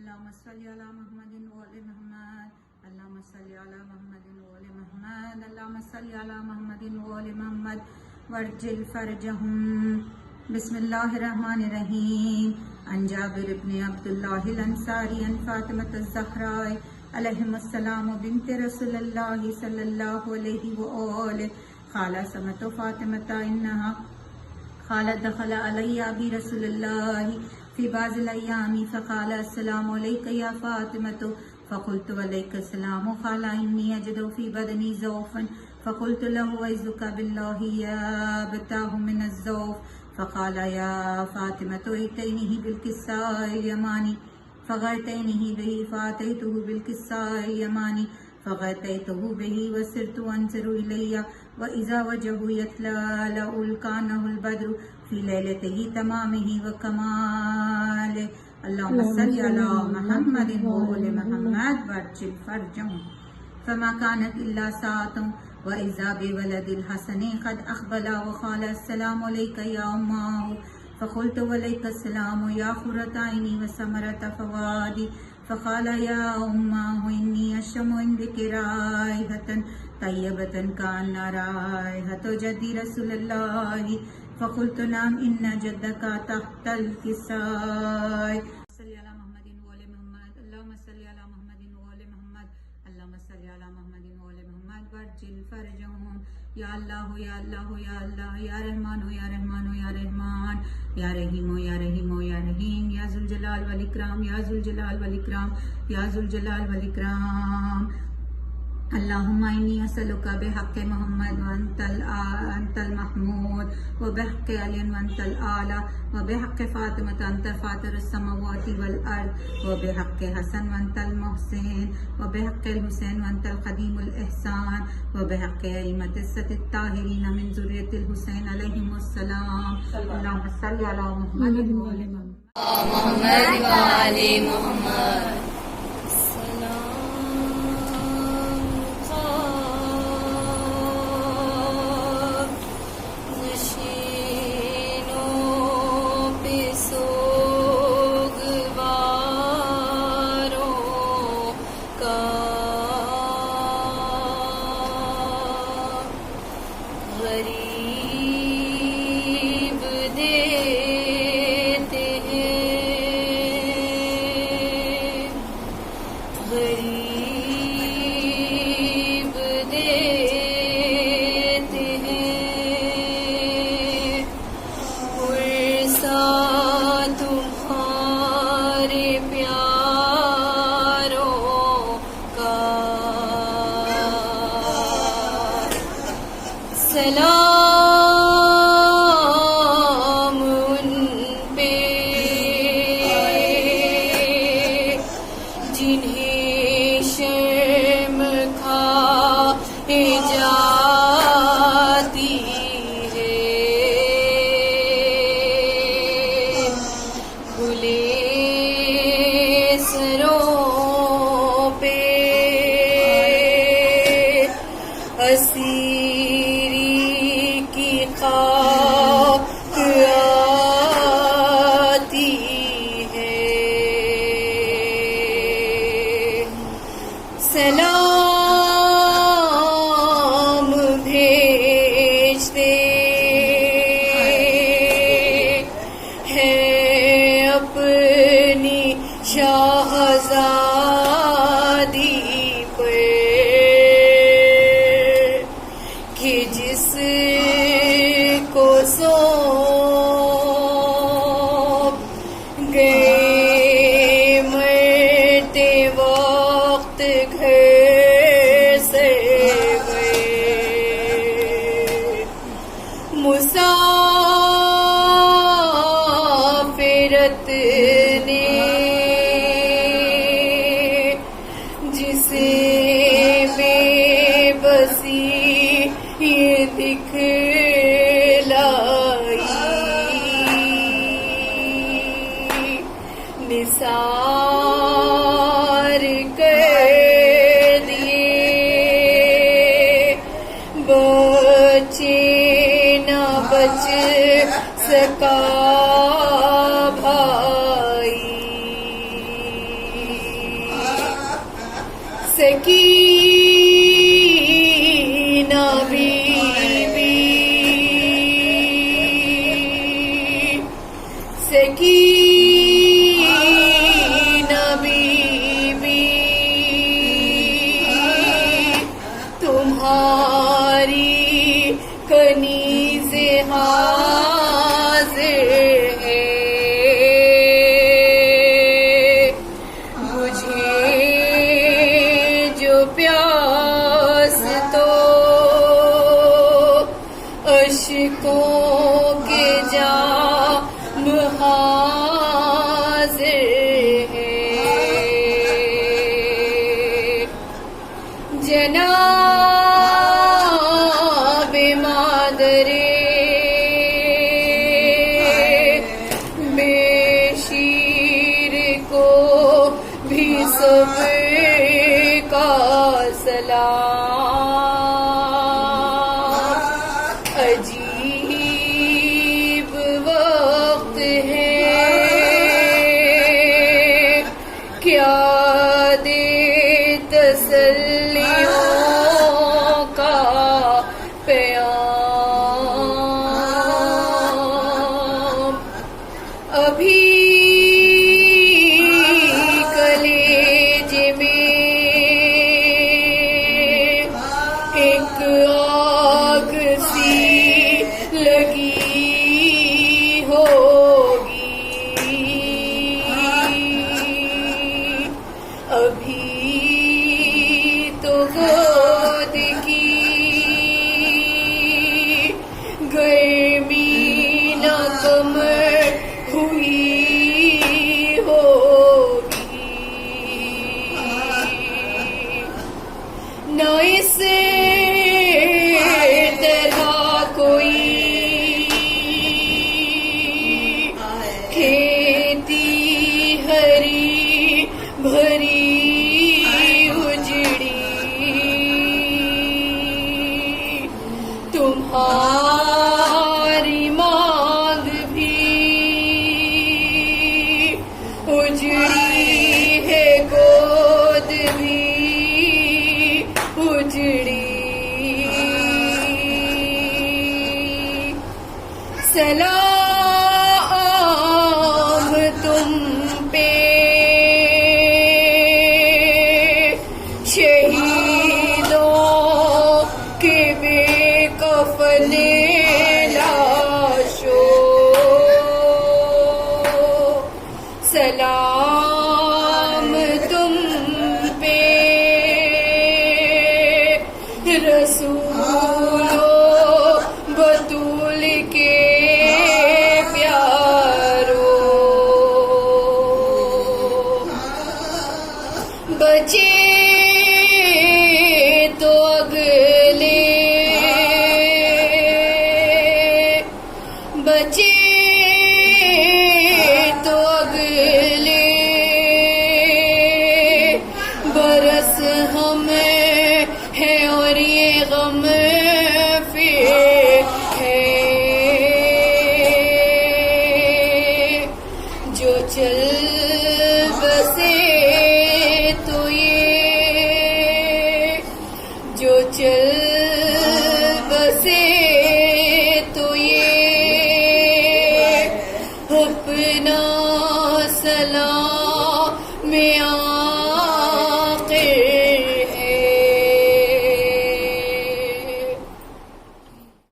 اللهم صل على محمد وآل محمد اللهم صل على محمد وآل محمد اللهم صل على محمد وآل محمد وارجل فرجهم. بسم الله الرحمن الرحيم. عن جابر بن عبد الله الأنصاري عن فاطمة الزهراء عليهم السلام بنت رسول الله صلى الله عليه وآله قال سمعت فاطمة إنها قالت دخل علي أبي رسول الله في بعض الأيام فقال السلام عليك يا فاطمة فقلت عليك السلام. قال إني أجد في بدني ضعفا فقلت له أعوذك بالله يا أبتاه من الضعف. فقال يا فاطمة ائتينه بالكساء اليماني فغطيته به فأتيته بالكساء اليماني فغطيته به وسرت أنظر إلي وإذا وجهه يتلألأ كأنه البدر في ليلته تمامه وكماله. اللهم صل على محمد وآل محمد وارجل فرجهم. فما كانت إلا ساعة وإذا بولد الحسن قد أقبل وقال السلام عليك يا أماه. فقلت وعليك السلام يا قرة عيني وثمرة فؤادي. فقال يا أماه إني أشم عندك رائحة طيبة كأن رائحة جدي رسول الله. فقلت نعم إن جدك تحت الكساء. صل على محمد وآل محمد اللهم صل على محمد وآل محمد اللهم صل على محمد وآل محمد وارجل فرجهم. یا اللہ یا اللہ یا اللہ یا رحمان یا رحمان یا رحمان یا رحیم یا رحیم یا رحیم یا ذوالجلال والاکرام یا ذوالجلال والاکرام یا ذوالجلال والاکرام. اللهم إني أسألك بحق محمد وأنت المحمود وبحق علي وأنت الأعلى وبحق فاطمة أنت فاطر السماوات والأرض وبحق حسن وأنت المحسن وبحق الحسين وأنت القديم الإحسان وبحق أئمة الستة الطاهرين من ذرية الحسين عليهم السلام. اللهم صل على محمد وآل محمد. سلام ان پہ جنہیں شرم کھائے جاتی ہے کھلے سروں پہ اسیری کی خاک آتی ہے. سلام بھیجتے ہیں اپنی شاہزادی پر کہ جس کو سونپ گئے مرتے وقت گھر سے گئے مسافرت نے جسے بے بسی یہ دکھلائی نثار کر دیے بچے نہ بچ سکا بھائی. سکینہ بی بی سکینہ بی بی تمہاری کنیز حاضر ہے مجھے جو پیاس تو اشکوں کے جام حاضر ہے جناب مادر بے شیر کو بھی سب کا سلام عجیب وقت ہے کیا دے تسلیوں کا پیام ابھی کلیج میں ایک آگ سی لگی ہوگی ابھی تو گود کی گرمی نہ کم ہوئی ہوگی نہ اس طرح کوئی کھیتی ہری بھری اجڑی تمہاری مانگ بھی اجڑی ہے گود بھی اجڑی سلام تم پہ شہیدوں کے بے کفن لاشوں سلام تم پہ رسولوں بطول کے بچے تو اگلے بچے تو اگلے برس ہمیں ہے اور یہ غم پھر ہے جو چل بسے جو چل بسے تو یہ اپنا سلام آخر ہے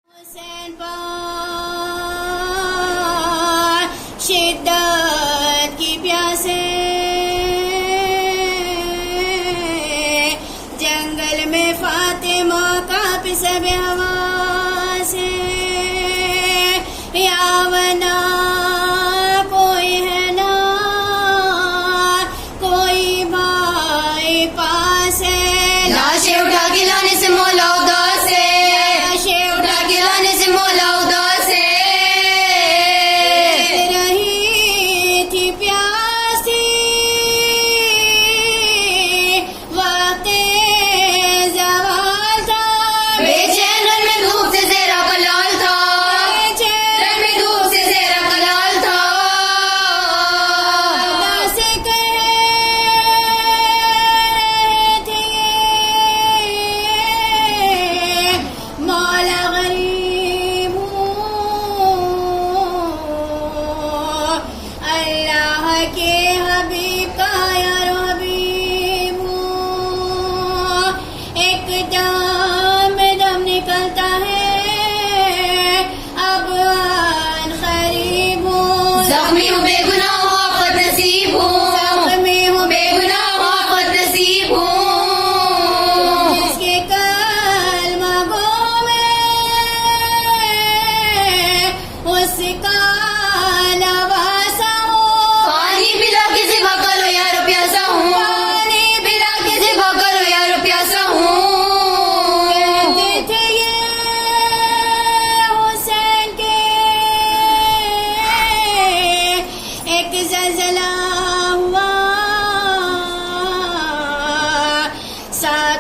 حسین پار شدت کی پیاسے جنگل میں فاطمہ کا پسب آواز یا ونا کوئی ہے نا کوئی بھائی پاس ہے لاشیں اٹھا کے لانے سے مولا اداس ہے لاشیں اٹھا کے لانے سے مولا اداس ہے رہی تھی پیاسی وقت زوال تھا بے چین میں دھوپ سے زیرہ کلال تھا بے چین میں دھوپ سے زیرہ کلال تھا سے کہہ رہے تھے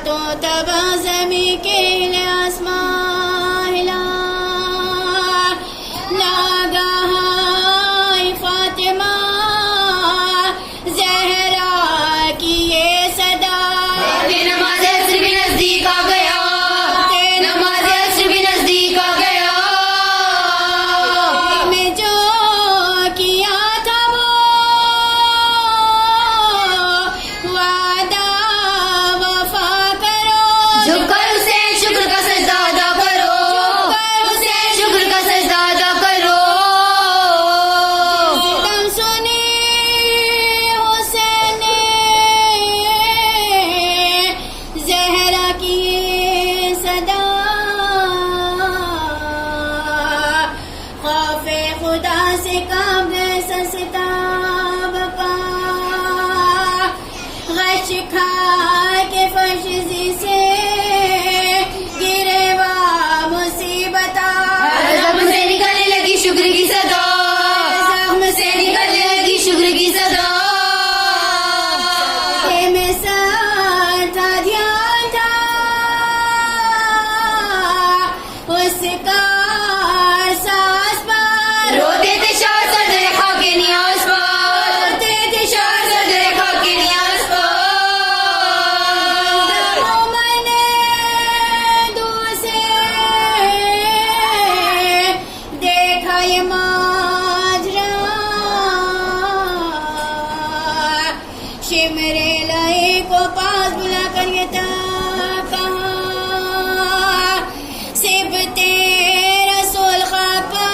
تو تب زمین کے ہلے آسمان ہلا ناگہاں فاطمہ زہرا کی یہ صدا نماز عصر بھی نزدیک آ گیا نماز عصر بھی نزدیک آ گیا میں جو کیا تھا وہ وعدہ وفا کرو جھک کر اسے شکر کا سجدہ ادا کرو اسے شکر کا سجدہ ادا کرو تم سنی حسین نے زہرا کی صدا خوف خدا سے کام ایسا ستاب پا غش کھا کے فرشزی سے گرے وا مصیبتا زخم سے نکلنے لگی شکر کی صدا زخم سے نکلنے لگی شکر کی صدا میں سر تھا دھیان تھا اس کا احساس پر روتے تھے شاہ صدر خاک نیاز پر روتے تھے شاہ صدر خاک نیاز پر میں نے دور سے دیکھا یہ ماجرا شمرے لائے کو پاس بلا کر یہ کہا سبتے رسول خاپا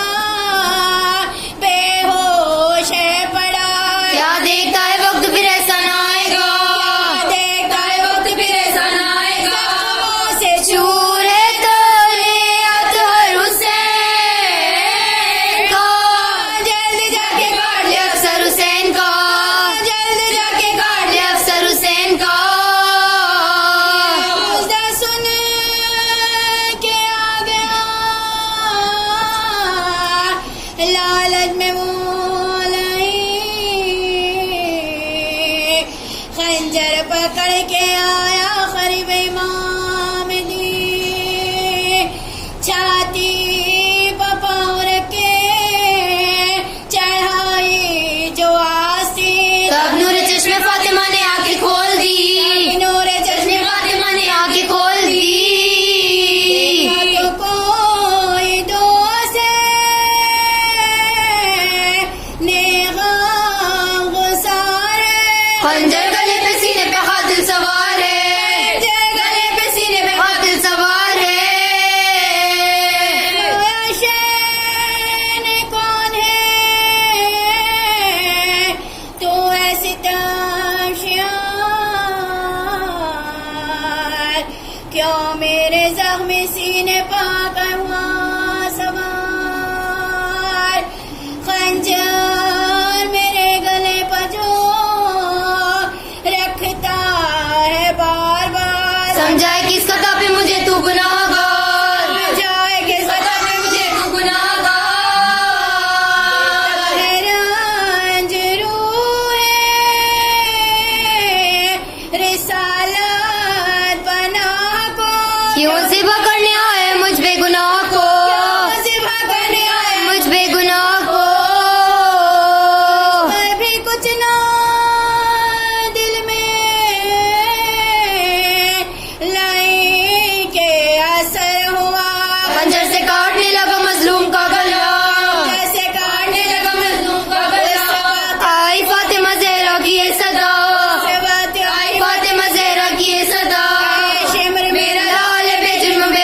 بے ہوش ہے پڑا کیا دیکھتا ہے وقت پھر ایسا نہ آئے گا دیکھتا ہے وقت پھر ایسا نہ آئے گا سے چور ہے تولے اطہر حسین کا جلد جا کے کاٹ لے افسر حسین کا جلد جا کے کاٹ لے افسر حسین کا سن کے آ گیا لالچ میں وہ لائی خنجر پکڑ کے آیا قریب امام دی چھاتی پاؤں رکھے چڑھائی جو آستی تب نور چشم فاطمہ نے آنکھیں کھول دی نور چشم فاطمہ نے آنکھیں کھول دی تو کوئی دوست نے غم گسار خنجر گلے پہ سینے پہ قاتل سوار ہے خنجر گلے پہ سینے پہ قاتل سوار ہے حسین کون ہے تو ایسی تشیار کیوں میرے زخمی سینے پا کر ہوا سوار خنجر میرے گلے پر جو رکھتا ہے بار بار سمجھائے کس خطا پہ مجھے تو گناہ گار سمجھائے کس خطا پہ مجھے تو گناہ گار رنج روح رسالت پناہ کو کیوں ذبح کرنے آئے مجھ بے گناہ کو ذبح کرنے آئے مجھ بے گناہ کو میں بھی کچھ نہ دل میں لائی کے اثر ہوا خنجر سے کاٹنے لگا مظلوم کا گلا جیسے کاٹنے لگا مظلوم کا گلا آئی فاطمہ زہرا کی یہ صدا آئی فاطمہ زہرا کی یہ صدا میرا لال بے جرم بے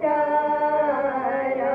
18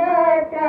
18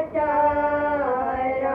18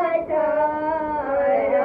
18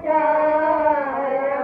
18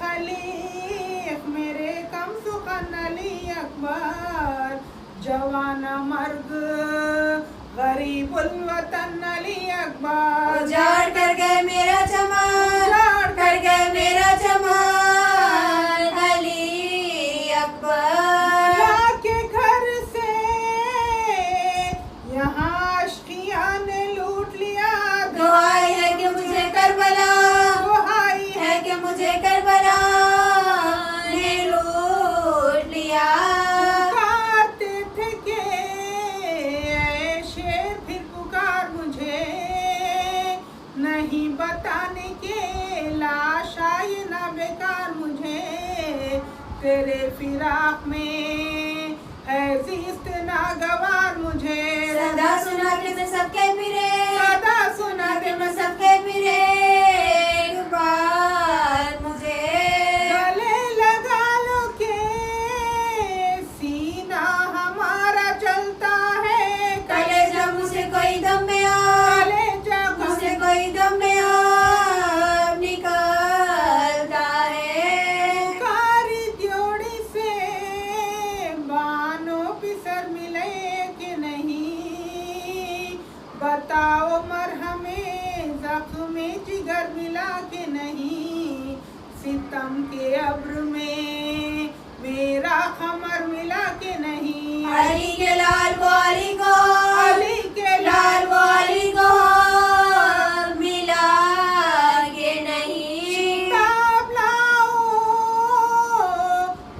خلیق میرے کم سخن علی اکبر، جوانا مرگ غریب الوطن علی اکبر، اجاڑ کر گئے میرا چمن، اجاڑ کر گئے میرا چمن علی اکبر، لا کے گھر سے یہاں عاشقیاں نے لوٹ لیا، دعائی ہے کہ مجھے کربلا، دعائی ہے کہ مجھے کربلا نے لوٹ لیا، پکارتے تھے کہ اے شیر پھر پکار مجھے، نہیں بتانے کے لاش آئے نہ بیکار مجھے، تیرے فراق میں ہے زیست ناگوار مجھے، صدا سنا کے میں سب کے پھرے، صدا سنا کہ میں سب کے پھرے ایک بار مجھے، گلے لگا لو کہ سینہ ہمارا چلتا ہے، کلے جب مجھے کوئی دم میں آ، کلے جب مجھے کوئی دم میں آ نکلتا ہے، کاری دیوڑی سے بانو پسر ملے کہ نہیں، بتاؤ مرہم زخم جگر ملا کہ نہیں، ستم کے ابر میں میرا خمر ملا کہ نہیں، علی کے لال کو علی کو، علی کے لال کو علی کو ملا کہ نہیں، تاب لاؤ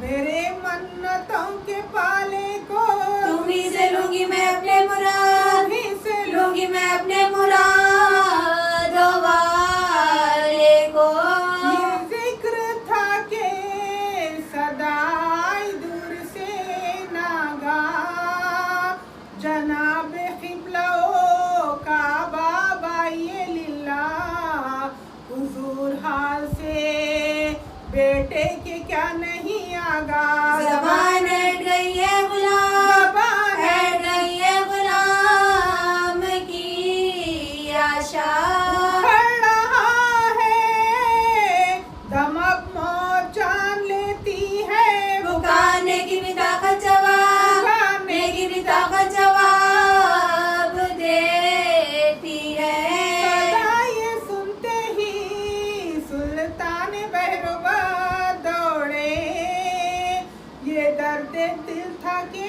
میرے منتوں کے پالے کو، تمہیں سے لوں گی میں اپنے مراد، تمہیں سے لوں گی میں اپنے مراد والے کو، یہ ذکر تھا کہ صدائی دور سے ناگا، جناب قبلہ و کعبہ بائیے للہ، حضور حال سے بیٹے کے کیا نہیں آگا، زبان ہٹ گئی ہے غلام، زبان ہٹ گئی ہے غلام کی آشا، پڑ رہا ہے دم اب موت جان لیتی ہے، پکارنے کی بھی طاقت جواب، پکارنے پکارنے کی بھی طاقت جواب دیتی ہے، صدا یہ سنتے ہی سلطان بہروباد دوڑے، یہ درد دل تھا کہ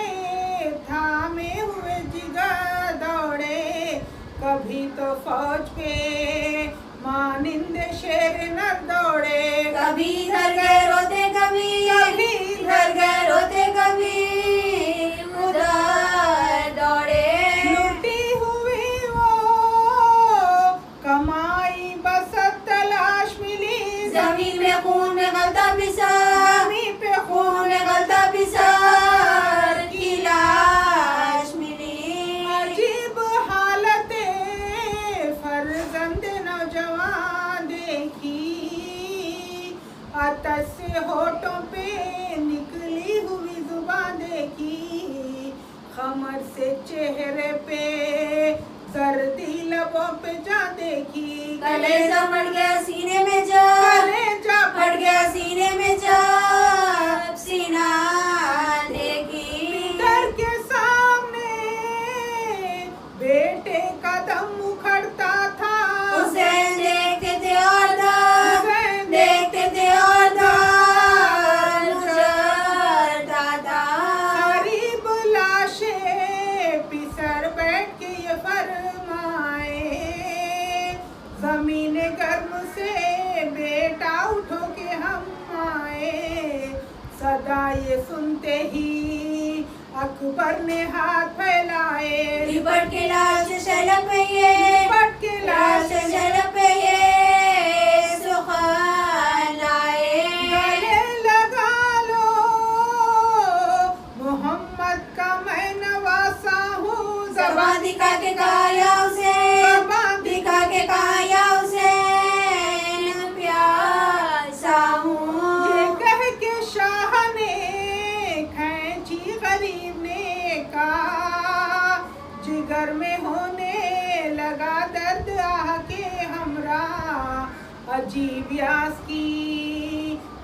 تھامے ہوئے جگر دوڑے، کبھی تو فوج پہ مانند شیر نر دوڑے، کبھی ادھر گئے روتے کبھی ادھر گئے روتے کبھی ادھر دوڑے، لوٹی ہوئی وہ کمائی بست تلاش ملی، زمین میں خون میں غلطہ پسا، زمین پہ خون میں غلطہ پسار کی لاش ملی، عجیب حالت فرزند نوجوان دیکھی، آتش سے ہونٹوں پہ نکلی ہوئی زبان دیکھی، خمر سے چہرے پہ زردی لبوں پہ جان دیکھی، کلیجہ پھٹ گیا سینے میں جا، کلیجہ پھٹ گیا سینے میں جا، سینہ دیکھی، گھر کے سامنے بیٹے کا دم اکھڑتا تھا، حسین دیکھتے تھے اور دم، حسین دیکھتے تھے اور دم اجڑتا تھا، قریب لاشیں پسر بیٹھ کے یہ فرمائے، زمین گرم سے بیٹا اٹھو کے ہم آئے، صدا یہ سنتے ہی اکبر نے ہاتھ پھیلائے، لپٹ کے لاش شلپ پہ یہ، لپٹ کے لاش لاش شلپ پہ یہ سخن لائے، گلے لگا لو محمد کا میں نواسا ہوں، زبان دکھا کے کہا یا حسین، زبان دکھا کے کہا یا حسین پیاسا ہوں، یہ کہہ کے شاہ نے کھینچی غریب نے کہا، جگر میں ہونے لگا درد آہ کے ہمراہ، عجیب یاس کی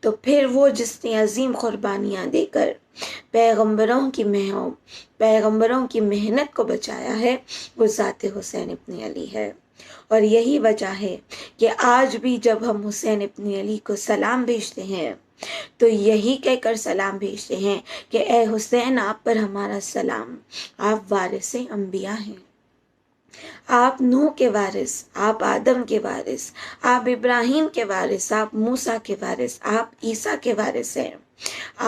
تو پھر وہ جس نے عظیم قربانیاں دے کر پیغمبروں کی محنت کو بچایا ہے وہ ذات حسین ابن علی ہے۔ اور یہی وجہ ہے کہ آج بھی جب ہم حسین ابن علی کو سلام بھیجتے ہیں تو یہی کہہ کر سلام بھیجتے ہیں کہ اے حسین آپ پر ہمارا سلام، آپ وارث انبیاء ہیں، آپ نوح کے وارث، آپ آدم کے وارث، آپ ابراہیم کے وارث، آپ موسیٰ کے وارث، آپ عیسیٰ کے وارث ہیں،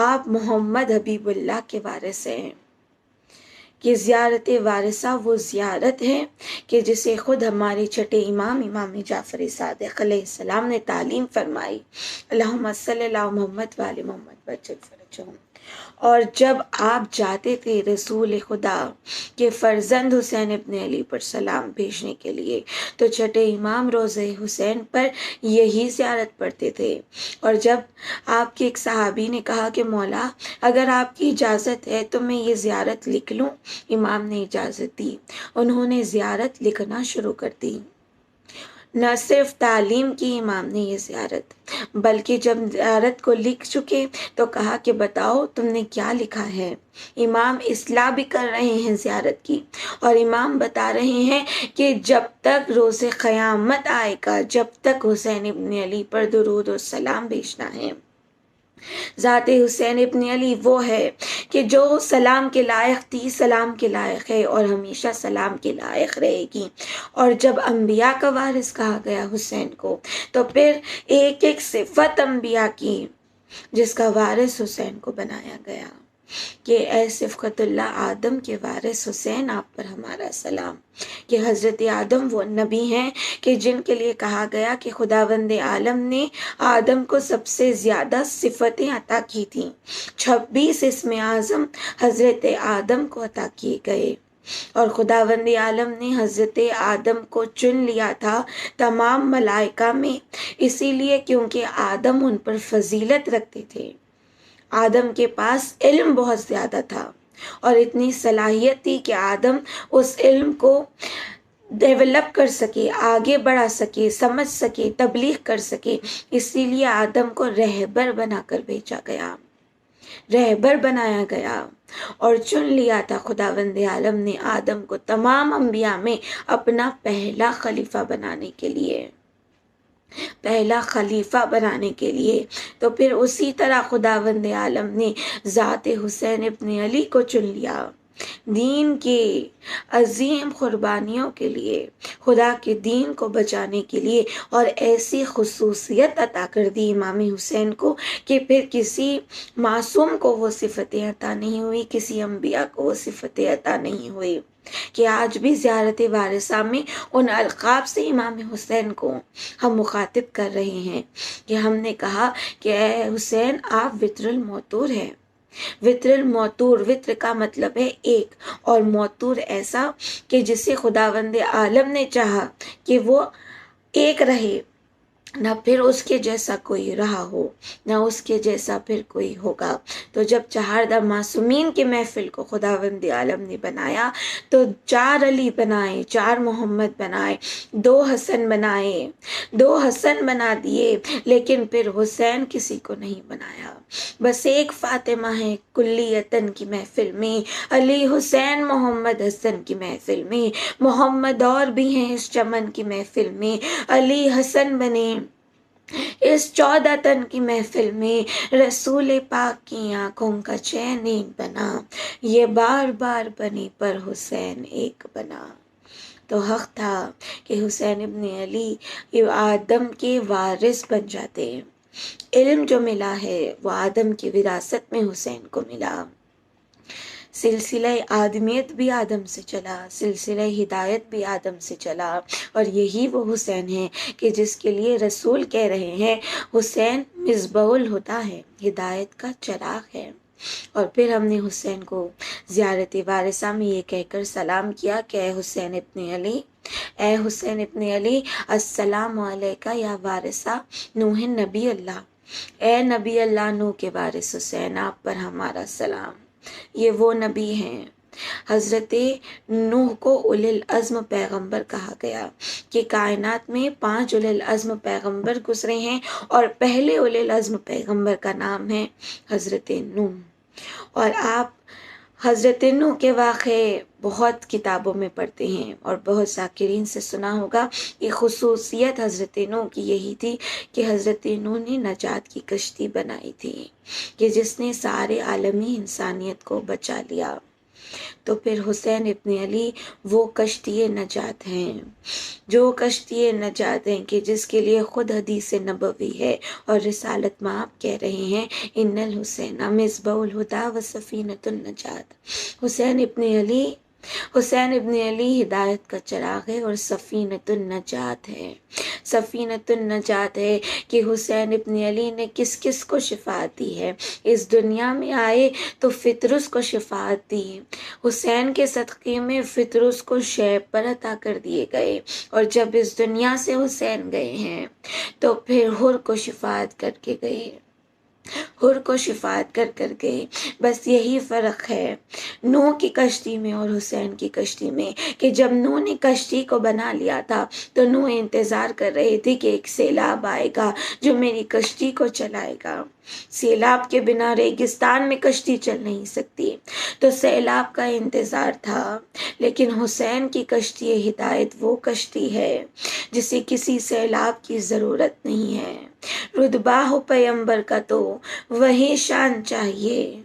آپ محمد حبیب اللہ کے وارث ہیں۔ کہ زیارت وارثہ وہ زیارت ہے کہ جسے خود ہمارے چھٹے امام جعفر صادق علیہ السلام نے تعلیم فرمائی، اللہم صلی اللہ محمد وآل محمد وجل فرجہم۔ اور جب آپ جاتے تھے رسول خدا کے فرزند حسین ابن علی پر سلام بھیجنے کے لیے تو چھٹے امام روضہ حسین پر یہی زیارت پڑھتے تھے۔ اور جب آپ کے ایک صحابی نے کہا کہ مولا اگر آپ کی اجازت ہے تو میں یہ زیارت لکھ لوں، امام نے اجازت دی، انہوں نے زیارت لکھنا شروع کر دی۔ نہ صرف تعلیم کی امام نے یہ زیارت، بلکہ جب زیارت کو لکھ چکے تو کہا کہ بتاؤ تم نے کیا لکھا ہے۔ امام اصلاح بھی کر رہے ہیں زیارت کی، اور امام بتا رہے ہیں کہ جب تک روز قیامت آئے گا، جب تک حسین ابن علی پر درود و سلام بھیجنا ہے۔ ذات حسین ابن علی وہ ہے کہ جو سلام کے لائق تھی، سلام کے لائق ہے اور ہمیشہ سلام کے لائق رہے گی۔ اور جب انبیاء کا وارث کہا گیا حسین کو تو پھر ایک ایک صفت انبیاء کی جس کا وارث حسین کو بنایا گیا کہ اے صفقت اللہ آدم کے وارث حسین آپ پر ہمارا سلام۔ کہ حضرت آدم وہ نبی ہیں کہ جن کے لیے کہا گیا کہ خداوند عالم نے آدم کو سب سے زیادہ صفتیں عطا کی تھیں، 26 اسم اعظم حضرت آدم کو عطا کیے گئے، اور خداوند عالم نے حضرت آدم کو چن لیا تھا تمام ملائکہ میں، اسی لیے کیونکہ آدم ان پر فضیلت رکھتے تھے۔ آدم کے پاس علم بہت زیادہ تھا اور اتنی صلاحیت تھی کہ آدم اس علم کو ڈیولپ کر سکے، آگے بڑھا سکے، سمجھ سکے، تبلیغ کر سکے، اسی لیے آدم کو رہبر بنا کر بھیجا گیا، رہبر بنایا گیا اور چن لیا تھا خداوند عالم نے آدم کو تمام انبیاء میں اپنا پہلا خلیفہ بنانے کے لیے، پہلا خلیفہ بنانے کے لیے۔ تو پھر اسی طرح خداوند عالم نے ذات حسین ابن علی کو چن لیا دین کے عظیم قربانیوں کے لیے، خدا کے دین کو بچانے کے لیے، اور ایسی خصوصیت عطا کر دی امام حسین کو کہ پھر کسی معصوم کو وہ صفتیں عطا نہیں ہوئی، کسی انبیاء کو وہ صفتیں عطا نہیں ہوئی، کہ آج بھی زیارت وارثہ میں ان القاب سے امام حسین کو ہم مخاطب کر رہے ہیں کہ ہم نے کہا کہ اے حسین آپ وتر الموتور ہیں۔ وتر الموتور، وتر کا مطلب ہے ایک، اور موتور ایسا کہ جسے خداوند عالم نے چاہا کہ وہ ایک رہے، نہ پھر اس کے جیسا کوئی رہا ہو، نہ اس کے جیسا پھر کوئی ہوگا۔ تو جب چہاردہ معصومین کی محفل کو خداوند عالم نے بنایا تو 4 علی بنائے، 4 محمد بنائے، 2 حسن بنائے، 2 حسن بنا دیے، لیکن پھر حسین کسی کو نہیں بنایا، بس ایک فاطمہ ہے کلیتن کی محفل میں، علی حسین محمد حسن کی محفل میں، محمد اور بھی ہیں اس چمن کی محفل میں، علی حسن بنے اس 14 تن کی محفل میں، رسول پاک کی آنکھوں کا چین ایک بنا، یہ بار بار بنی پر حسین ایک بنا۔ تو حق تھا کہ حسین ابن علی آدم کے وارث بن جاتے۔ علم جو ملا ہے وہ آدم کی وراثت میں حسین کو ملا۔ سلسلہ آدمیت بھی آدم سے چلا، سلسلہ ہدایت بھی آدم سے چلا، اور یہی وہ حسین ہے کہ جس کے لیے رسول کہہ رہے ہیں حسین مصباح الہدیٰ ہے، ہدایت کا چراغ ہے۔ اور پھر ہم نے حسین کو زیارت وارثہ میں یہ کہہ کر سلام کیا کہ اے حسین ابن علی، اے حسین ابن علی، السلام علیکہ یا وارثہ نوح نبی اللہ، اے نبی اللہ نوح کے وارث حسین آپ پر ہمارا سلام۔ یہ وہ نبی ہیں حضرت نوح کو اولي العزم پیغمبر کہا گیا کہ کائنات میں 5 اولي العزم پیغمبر گزرے ہیں، اور پہلے اولي العزم پیغمبر کا نام ہے حضرت نوح۔ اور آپ حضرت نوح کے واقعے بہت کتابوں میں پڑھتے ہیں اور بہت ذاکرین سے سنا ہوگا۔ یہ خصوصیت حضرت نوح کی یہی تھی کہ حضرت نوح نے نجات کی کشتی بنائی تھی کہ جس نے سارے عالمی انسانیت کو بچا لیا۔ تو پھر حسین ابن علی وہ کشتی نجات ہیں، جو کشتی نجات ہیں کہ جس کے لیے خود حدیث نبوی ہے اور رسالت میں آپ کہہ رہے ہیں ان الحسین مصباح الہدی و سفینۃ النجات۔ حسین ابن علی ہدایت کا چراغ ہے اور سفینۃ النجات ہے۔ سفینۃ النجات ہے کہ حسین ابن علی نے کس کس کو شفاعت دی ہے۔ اس دنیا میں آئے تو فطرس کو شفاعت دی، حسین کے صدقے میں فطرس کو شیب پر عطا کر دیے گئے، اور جب اس دنیا سے حسین گئے ہیں تو پھر حر کو شفاعت کر کے گئے، حر کو شفاعت کر کر گئے۔ بس یہی فرق ہے نوح کی کشتی میں اور حسین کی کشتی میں، کہ جب نوح نے کشتی کو بنا لیا تھا تو نوح انتظار کر رہے تھے کہ ایک سیلاب آئے گا جو میری کشتی کو چلائے گا۔ سیلاب کے بنا ریگستان میں کشتی چل نہیں سکتی، تو سیلاب کا انتظار تھا۔ لیکن حسین کی کشتی ہدایت وہ کشتی ہے جسے کسی سیلاب کی ضرورت نہیں ہے۔ رتبہ ہو پیغمبر کا تو وہی شان چاہیے،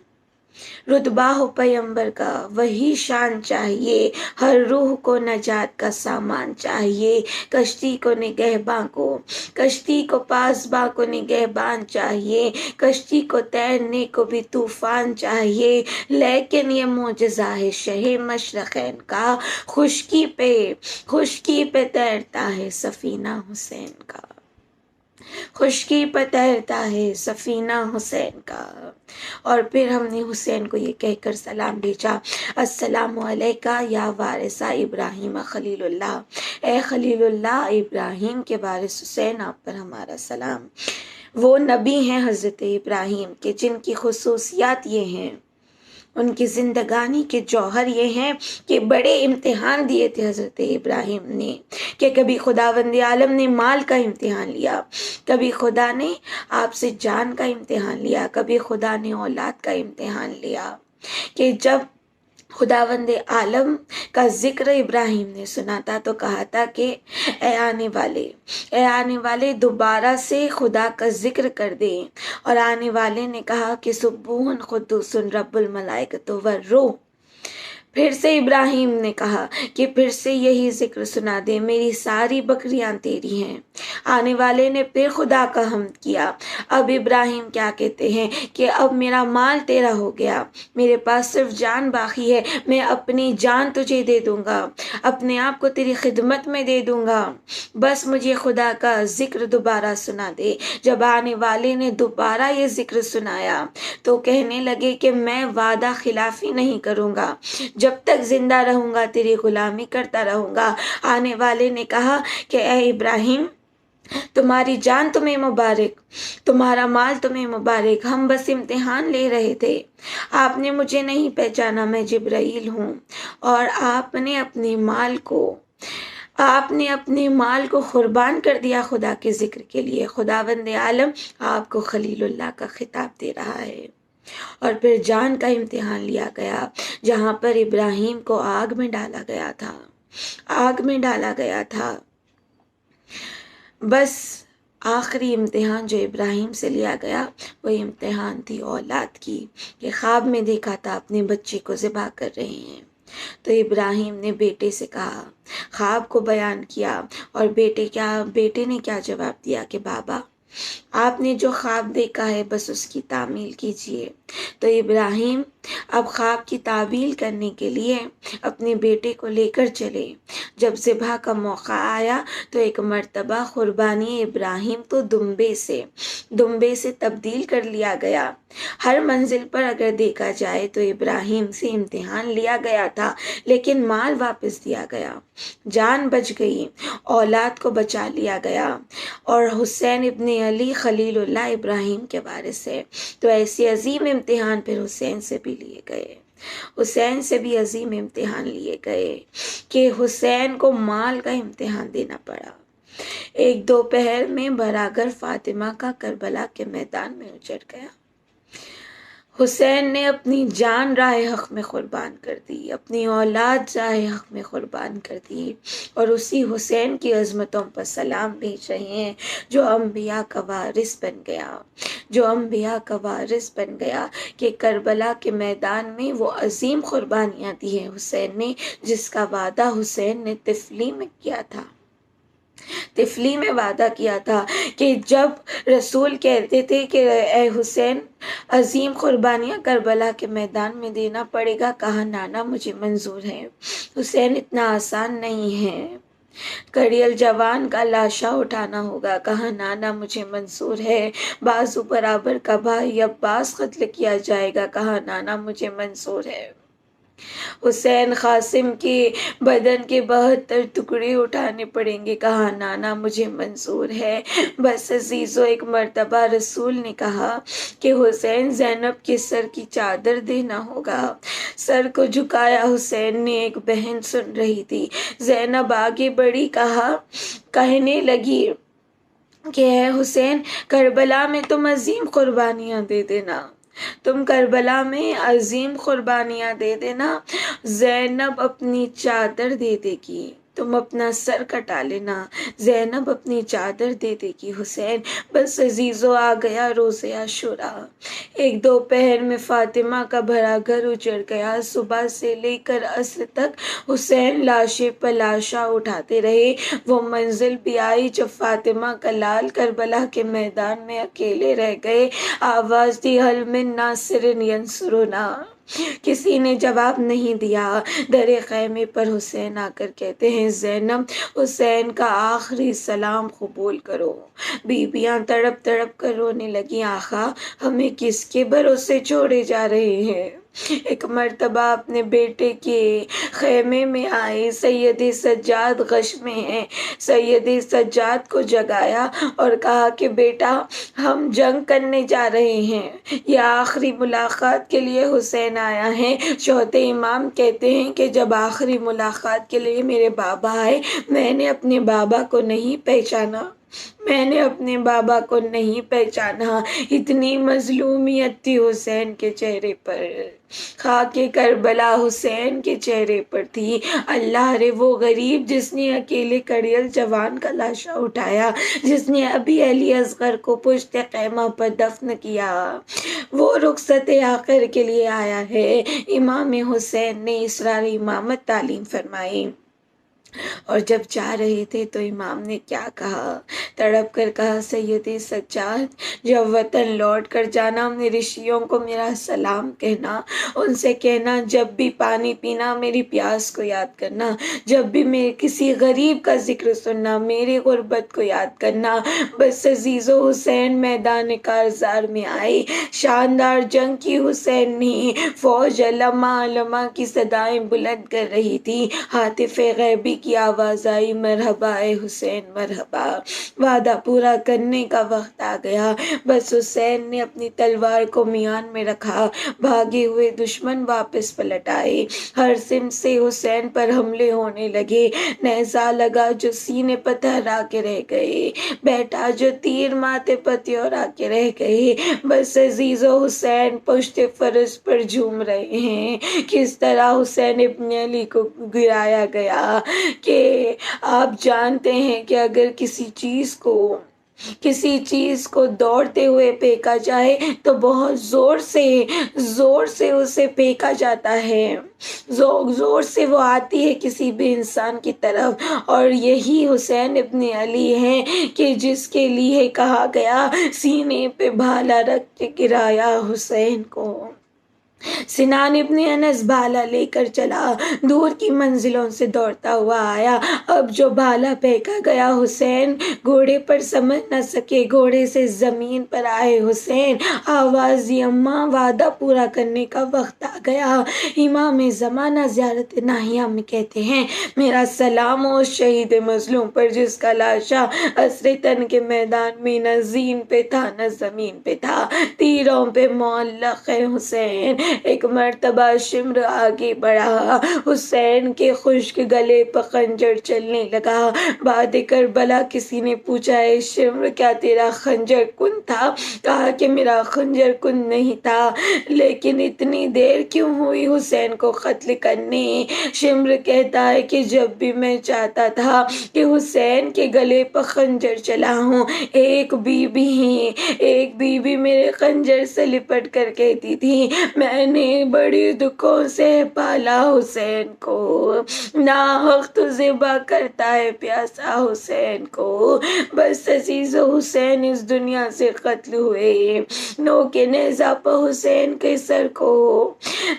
رتبہ ہو پیغمبر کا وہی شان چاہیے، ہر روح کو نجات کا سامان چاہیے، کشتی کو نگہباں کو، کشتی کو پاسباں کو نگہبان چاہیے، کشتی کو تیرنے کو بھی طوفان چاہیے، لیکن یہ معجزہ ہے شہ مشرقین کا، خشکی پہ تیرتا ہے سفینہ حسین کا، خشکی پہ تیرتا ہے سفینہ حسین کا۔ اور پھر ہم نے حسین کو یہ کہہ کر سلام بھیجا، السلام علیکہ یا وارث ابراہیم خلیل اللہ، اے خلیل اللہ ابراہیم کے وارث حسین، آپ پر ہمارا سلام۔ وہ نبی ہیں حضرت ابراہیم کے جن کی خصوصیات یہ ہیں، ان کی زندگانی کے جوہر یہ ہیں کہ بڑے امتحان دیے تھے حضرت ابراہیم نے، کہ کبھی خداوند عالم نے مال کا امتحان لیا، کبھی خدا نے آپ سے جان کا امتحان لیا، کبھی خدا نے اولاد کا امتحان لیا، کہ جب خداوند عالم کا ذکر ابراہیم نے سنا تھا تو کہا تھا کہ اے آنے والے دوبارہ سے خدا کا ذکر کر دیں، اور آنے والے نے کہا کہ سبوح قدوس رب الملائکۃ والروح۔ پھر سے ابراہیم نے کہا کہ پھر سے یہی ذکر سنا دے، میری ساری بکریاں تیری ہیں۔ آنے والے نے پھر خدا کا حمد کیا۔ اب ابراہیم کیا کہتے ہیں کہ اب میرا مال تیرا ہو گیا، میرے پاس صرف جان باقی ہے، میں اپنی جان تجھے دے دوں گا، اپنے آپ کو تیری خدمت میں دے دوں گا، بس مجھے خدا کا ذکر دوبارہ سنا دے۔ جب آنے والے نے دوبارہ یہ ذکر سنایا تو کہنے لگے کہ میں وعدہ خلافی نہیں کروں گا، جب تک زندہ رہوں گا تیری غلامی کرتا رہوں گا۔ آنے والے نے کہا کہ اے ابراہیم، تمہاری جان تمہیں مبارک، تمہارا مال تمہیں مبارک، ہم بس امتحان لے رہے تھے، آپ نے مجھے نہیں پہچانا، میں جبرائیل ہوں، اور آپ نے اپنے مال کو قربان کر دیا خدا کے ذکر کے لیے۔ خداوند عالم آپ کو خلیل اللہ کا خطاب دے رہا ہے۔ اور پھر جان کا امتحان لیا گیا، جہاں پر ابراہیم کو آگ میں ڈالا گیا تھا۔ بس آخری امتحان جو ابراہیم سے لیا گیا وہ امتحان تھی اولاد کی، کہ خواب میں دیکھا تھا اپنے بچے کو ذبح کر رہے ہیں، تو ابراہیم نے بیٹے سے کہا، خواب کو بیان کیا، اور بیٹے نے کیا جواب دیا کہ بابا آپ نے جو خواب دیکھا ہے بس اس کی تعمیل کیجیے۔ تو ابراہیم اب خواب کی تعبیل کرنے کے لیے اپنے بیٹے کو لے کر چلے۔ جب ذبح کا موقع آیا تو ایک مرتبہ قربانی ابراہیم تو دمبے سے تبدیل کر لیا گیا۔ ہر منزل پر اگر دیکھا جائے تو ابراہیم سے امتحان لیا گیا تھا، لیکن مال واپس دیا گیا، جان بچ گئی، اولاد کو بچا لیا گیا، اور حسین ابن علی خلیل اللہ ابراہیم کے وارث ہے۔ تو ایسے عظیم امتحان پھر حسین سے بھی لیے گئے، حسین سے بھی عظیم امتحان لیے گئے کہ حسین کو مال کا امتحان دینا پڑا۔ ایک دوپہر میں بھراگر فاطمہ کا کربلا کے میدان میں اجڑ گیا۔ حسین نے اپنی جان راہ حق میں قربان کر دی، اپنی اولاد راہ حق میں قربان کر دی، اور اسی حسین کی عظمتوں پر سلام بھیج رہے ہیں جو انبیاء کا وارث بن گیا، جو انبیاء کا وارث بن گیا، کہ کربلا کے میدان میں وہ عظیم قربانیاں دی ہیں حسین نے، جس کا وعدہ حسین نے طفلی میں کیا تھا۔ طفلی میں وعدہ کیا تھا کہ جب رسول کہتے تھے کہ اے حسین عظیم قربانیاں کربلا کے میدان میں دینا پڑے گا، کہا نانا مجھے منظور ہے، حسین اتنا آسان نہیں ہے، کڑیل جوان کا لاشا اٹھانا ہوگا، کہا نانا مجھے منظور ہے، بازو برابر کا بھائی عباس قتل کیا جائے گا، کہا نانا مجھے منظور ہے، حسین قاسم کے بدن کے 72 ٹکڑے اٹھانے پڑیں گے، کہا نانا مجھے منظور ہے۔ بس عزیزو، ایک مرتبہ رسول نے کہا کہ حسین زینب کے سر کی چادر دینا ہوگا۔ سر کو جھکایا حسین نے، ایک بہن سن رہی تھی، زینب آگے بڑھی، کہنے لگی کہ اے حسین کربلا میں تم عظیم قربانیاں دے دینا، تم کربلا میں عظیم قربانیاں دے دینا، زینب اپنی چادر دے دے گی، تم اپنا سر کٹا لینا، زینب اپنی چادر دے دے گی حسین۔ بس عزیزو، آ گیا روز عاشوراء۔ ایک دوپہر میں فاطمہ کا بھرا گھر اجڑ گیا۔ صبح سے لے کر عصر تک حسین لاشے پر لاشا اٹھاتے رہے۔ وہ منزل بھی آئی جب فاطمہ کا لال کربلا کے میدان میں اکیلے رہ گئے۔ آواز دی حل من ناصر ینصرنا، کسی نے جواب نہیں دیا۔ در خیمے پر حسین آ کر کہتے ہیں زینب حسین کا آخری سلام قبول کرو۔ بیویاں تڑپ تڑپ کر رونے لگی، آقا ہمیں کس کے بھروسے چھوڑے جا رہے ہیں؟ ایک مرتبہ اپنے بیٹے کے خیمے میں آئے، سید سجاد غش میں ہیں، سید سجاد کو جگایا اور کہا کہ بیٹا ہم جنگ کرنے جا رہے ہیں، یہ آخری ملاقات کے لیے حسین آیا ہے۔ شہد امام کہتے ہیں کہ جب آخری ملاقات کے لیے میرے بابا آئے، میں نے اپنے بابا کو نہیں پہچانا، میں نے اپنے بابا کو نہیں پہچانا، اتنی مظلومیت تھی حسین کے چہرے پر، خاک کربلا حسین کے چہرے پر تھی۔ اللہ رے وہ غریب جس نے اکیلے کڑیل جوان کا لاشا اٹھایا، جس نے ابھی علی اصغر کو پشت خیمہ پر دفن کیا، وہ رخصت آخر کے لیے آیا ہے۔ امام حسین نے اسرار امامت تعلیم فرمائی، اور جب جا رہے تھے تو امام نے کیا کہا، تڑپ کر کہا سید سجاد جب وطن لوٹ کر جانا اپنے رشیوں کو میرا سلام کہنا، ان سے کہنا جب بھی پانی پینا میری پیاس کو یاد کرنا، جب بھی میں کسی غریب کا ذکر سننا میری غربت کو یاد کرنا۔ بس عزیزو، حسین میدان کارزار میں آئے، شاندار جنگ کی حسین نے، فوج علما علما کی صدائیں بلند کر رہی تھی، ہاتف غیبی کی آواز آئی، مرحبا اے حسین مرحبا، وعدہ پورا کرنے کا وقت آ گیا۔ بس حسین نے اپنی تلوار کو میان میں رکھا، بھاگے ہوئے دشمن واپس پلٹ آئے، ہر سمت سے حسین پر حملے ہونے لگے، نیزہ لگا جو سینے پر تھرا کے رہ گئے، بیٹھا جو تیر ماتھے پر تیورا کے رہ گئے۔ بس عزیزو، حسین پشت فرس پر جھوم رہے ہیں، کس طرح حسین ابن علی کو گرایا گیا کہ آپ جانتے ہیں کہ اگر کسی چیز کو دوڑتے ہوئے پھینکا جائے تو بہت زور سے اسے پھینکا جاتا ہے، زور سے وہ آتی ہے کسی بھی انسان کی طرف، اور یہی حسین ابن علی ہیں کہ جس کے لیے کہا گیا سینے پہ بھالا رکھ کے گرایا حسین کو۔ سنان ابن انس بھالا لے کر چلا، دور کی منزلوں سے دوڑتا ہوا آیا، اب جو بھالا پھینکا گیا حسین گھوڑے پر سمجھ نہ سکے، گھوڑے سے زمین پر آئے حسین، آواز اماں وعدہ پورا کرنے کا وقت آ گیا۔ امام زمانہ زیارت ناہیہ میں کہتے ہیں میرا سلام ہو اس شہید مظلوم پر جس کا لاشا عصر تن کے میدان میں نہ زین پہ تھا نہ زمین پہ تھا، تیروں پہ معلق ہے حسین، ایک مرتبہ شمر آگے بڑھا، حسین کے خشک گلے پر خنجر چلنے لگا۔ بعد کربلا کسی نے پوچھا، اے شمر کیا تیرا خنجر کن تھا؟ کہا کہ میرا خنجر کن نہیں تھا، لیکن اتنی دیر کیوں ہوئی حسین کو قتل کرنے؟ شمر کہتا ہے کہ جب بھی میں چاہتا تھا کہ حسین کے گلے پر خنجر چلاؤں، ایک بی بی میرے خنجر سے لپٹ کر کہتی تھی، میں نے بڑی دکھوں سے پالا حسین کو، ناحق تو ذبح کرتا ہے پیاسا حسین کو۔ بس عزیز حسین اس دنیا سے قتل ہوئے، نوک نیزہ پر حسین کے سر کو،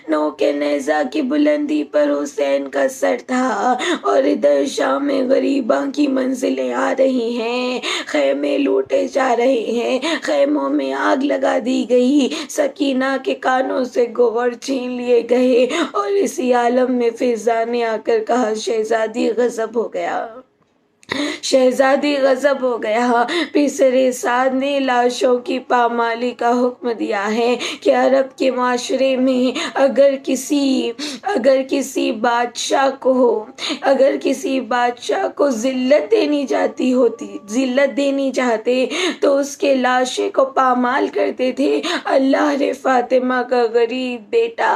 نوک نیزہ کی بلندی پر حسین کا سر تھا، اور ادھر شام میں غریباں کی منزلیں آ رہی ہیں، خیمے لوٹے جا رہے ہیں، خیموں میں آگ لگا دی گئی، سکینہ کے کانوں سے گوہر چھین لیے گئے، اور اسی عالم میں فضا نے آ کر کہا، شہزادی غضب ہو گیا، شہزادی غضب ہو گیا۔ پسر سعد نے لاشوں کی پامالی کا حکم دیا ہے کہ عرب کے معاشرے میں اگر کسی بادشاہ کو ذلت دینی چاہتے تو اس کے لاشے کو پامال کرتے تھے۔ اللہ نے فاطمہ کا غریب بیٹا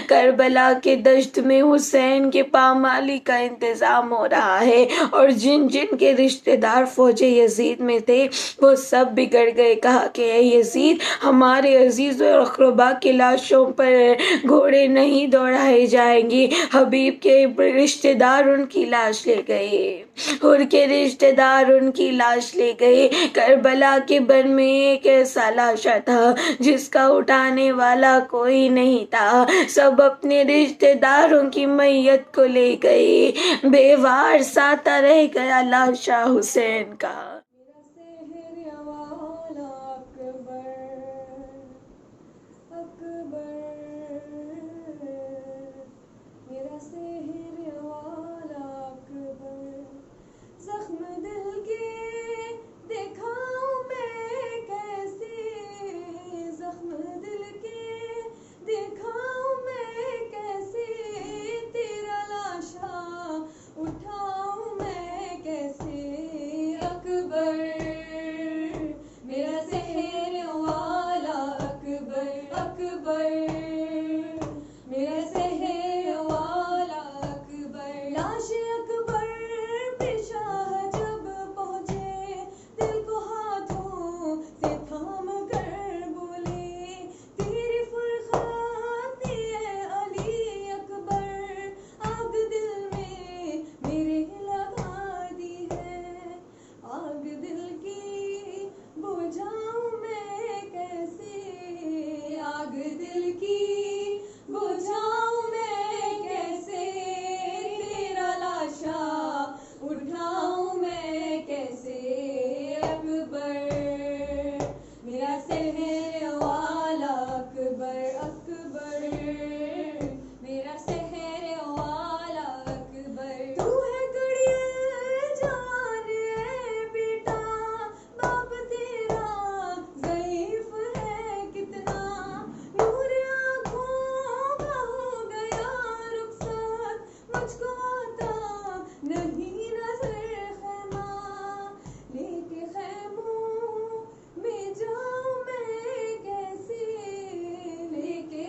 کربلا کے دشت میں حسین کے پامالی کا انتظام ہو رہا ہے، اور جن کے رشتہ دار فوج یزید میں تھے وہ سب بگڑ گئے۔ کہا کہ اے یزید، ہمارے عزیز و اقربا کی لاشوں پر گھوڑے نہیں دوڑائے جائیں گے۔ حبیب کے رشتہ دار ان کی لاش لے گئے، کربلا کے بن میں ایک ایسا لاشا تھا جس کا اٹھانے والا کوئی نہیں تھا، سب اپنے رشتہ داروں کی میت کو لے گئے، بے وار ساتا رہ گیا لاشا حسین کا۔ زخم دل کے دکھاؤں میں کیسے، زخم دل کے دکھاؤں میں کیسے، تیرا لاشا اٹھاؤں میں کیسے، اکبر میرا زہر والا اکبر، اکبر میرا زہر والا اکبر، لاش اکبر پہ شاہ جب پہنچے، دل کو ہاتھوں سے تھام کر بولے، تیری فرخاتی ہے علی اکبر، آگ دل میں میرے لگا دی ہے، آگ دل کی بجھاؤں میں کیسے، آگ دل کی بجھاؤں میں کیسے، تیرا لاشا اٹھاؤں میں کیسے، اکبر میرا سحر والا اکبر، اکبر میرا سحر والا اکبر، تو ہے گڑیل جان اے بیٹا، باپ تیرا ضعیف ہے کتنا، نور آنکھوں کا ہو گیا رخصت، مجھ کو آتا نہیں نظر خیمہ، لے کے خیموں میں جاؤں میں کیسے، لے کے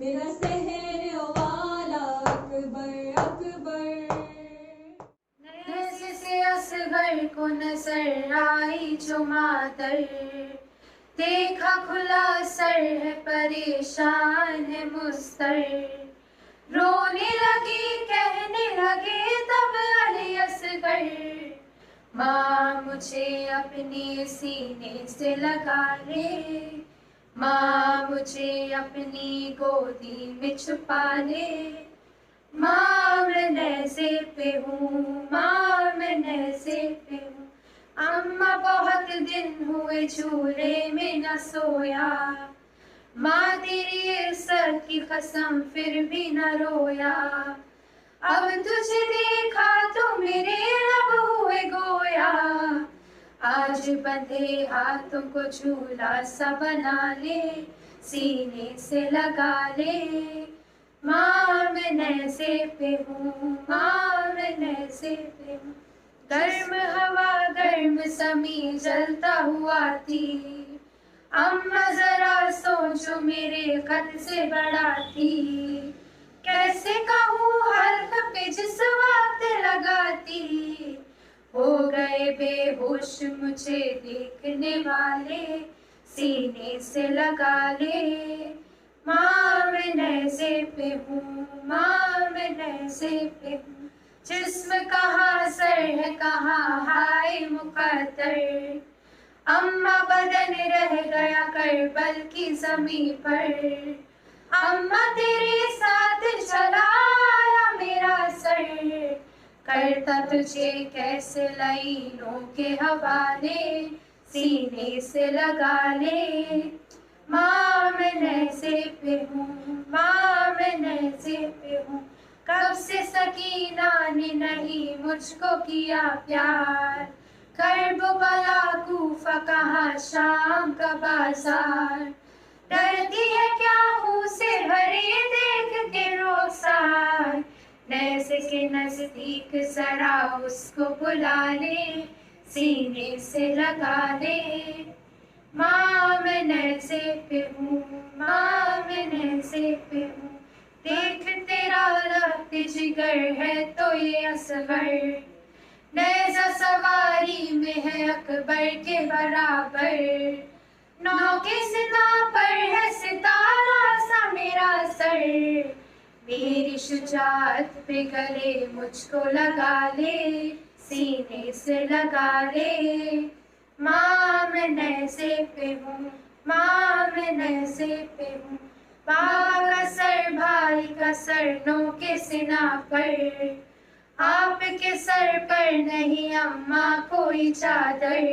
میرا سحر والا اکبر اکبر. نظر سے اصغر کو نظر آئی جو مادر، دیکھا کھلا سر ہے پریشان ہے مضطر، رونے لگی کہنے لگے تب علی اصغر، ماں مجھے اپنے سینے سے لگا لے، ماں مجھے اپنی گودی میں چھپا لے، ماں میں نیزے پہ ہوں، ماں میں نیزے پہ ہوں، اماں بہت دن ہوئے جھولے میں نہ سویا، ماں تیری عزت کی قسم پھر بھی نہ رویا، اب تجھے دیکھا تو میرے لب ہوئے گویا، آج بندھے ہاتھوں کو جھولا سا بنا لے، سینے سے لگا لے، ماں میں نیزے پہ ہوں، ماں میں نیزے پہ ہوں، گرم ہوا گرم زمین جلتا ہوا تھی، اماں ذرا سوچو میرے قد سے بڑا تھی، کیسے کہوں حلق پہ جس وقت لگاتی، ہو گئے بے ہوش مجھے دیکھنے والے، سینے سے لگا لے، ماں میں نیزے پہ ہوں، ماں میں نیزے پہ ہوں، جسم کہاں سر ہے کہاں ہائے مقدر، اماں بدن رہ گیا کربل کی زمین پر، اماں تیرے ساتھ چلا آیا میرا سر، کرتا تجھے کیسے لعینوں کے حوالے، سینے سے لگا لے، ماں میں نیزے پہ ہوں، ماں میں نیزے پہ ہوں، کب سے سکینہ نے نہیں مجھ کو کیا پیار، کربلا کوفہ کہاں شام کا بازار، ڈرتی ہے کیا منہ سے بھرے دیکھ کے رخسار، نیزے کے نزدیک ذرا اس کو بلا لے، سینے سے لگا لے، ماں میں نیزے پہ ہوں، ماں میں نیزے پہ ہوں، دیکھ تیرا رخت جگر ہے تو یہ اصغر، نیزہ سواری میں ہے اکبر کے برابر، نو کے ستا پر ہے ستارہ سا میرا سر، میری شجاعت پہ گلے مجھ کو لگا لے، سینے سے لگا لے، ماں میں نیزے پہ ہوں، ماں میں نیزے پہ ہوں، باپ کا سر بھائی کا سر نو کے سنا پر، آپ کے سر پر نہیں اماں کوئی چادر،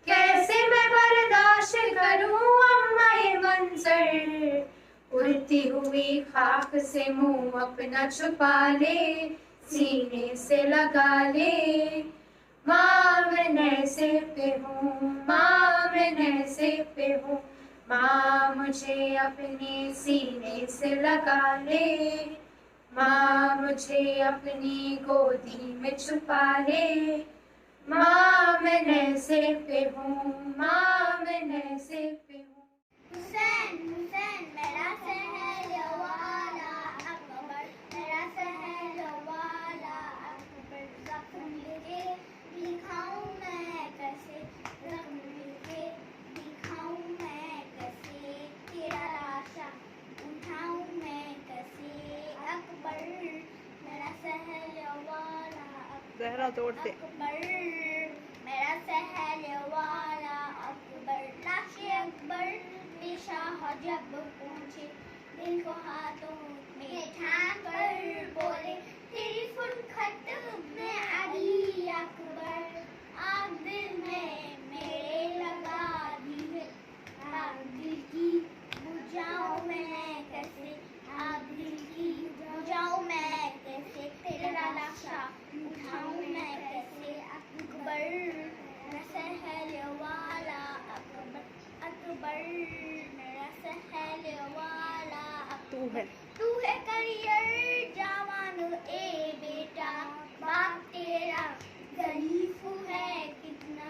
کیسے میں برداشت کروں اماں یہ منظر، اڑتی ہوئی خاک سے منہ اپنا چھپا لے، سینے سے لگا لے، ماں میں نیزے پہ ہوں، ماں میں نیزے پہ ہوں، ماں مجھے اپنے سینے سے لگا لے، ماں مجھے اپنی گودی میں چھپا لے، ماں میں نیزے پہ ہوں، ماں میں نیزے پہ ہوں، حسین حسین میرا سحر والا اکبر، میرا سحر والا اکبر، زخم کے دکھاؤں میں کیسے، زخم کے دکھاؤں میں کیسے، تیرا لاشا اٹھاؤں میں کیسے، اکبر میرا سحر والا اکبر، میرا سحر والا اکبر، لاش اکبر پیشہ جب پہنچے، دل کو ہاتھوں میں تھام کر بولے، تیری فنخت میں علی اکبر، آگ دل میں میرے لگا دی ہے، آگ دل کی بجھاؤں میں کیسے، آگ دل کی بجھاؤں میں کیسے، تیرا لاشا اٹھاؤں میں کیسے، اکبر میرا سحر والا اکبر، اکبر میرا سحر والا اکبر، تو ہے کریئر جوان اے بیٹا، باپ تیرا ظریف ہے کتنا،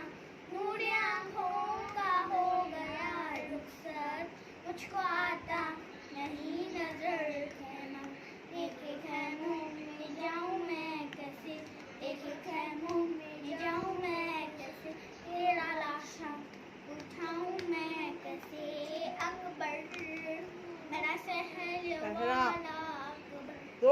نور آنکھوں کا ہو گیا رخسار، مجھ کو آتا نہیں نظر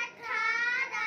18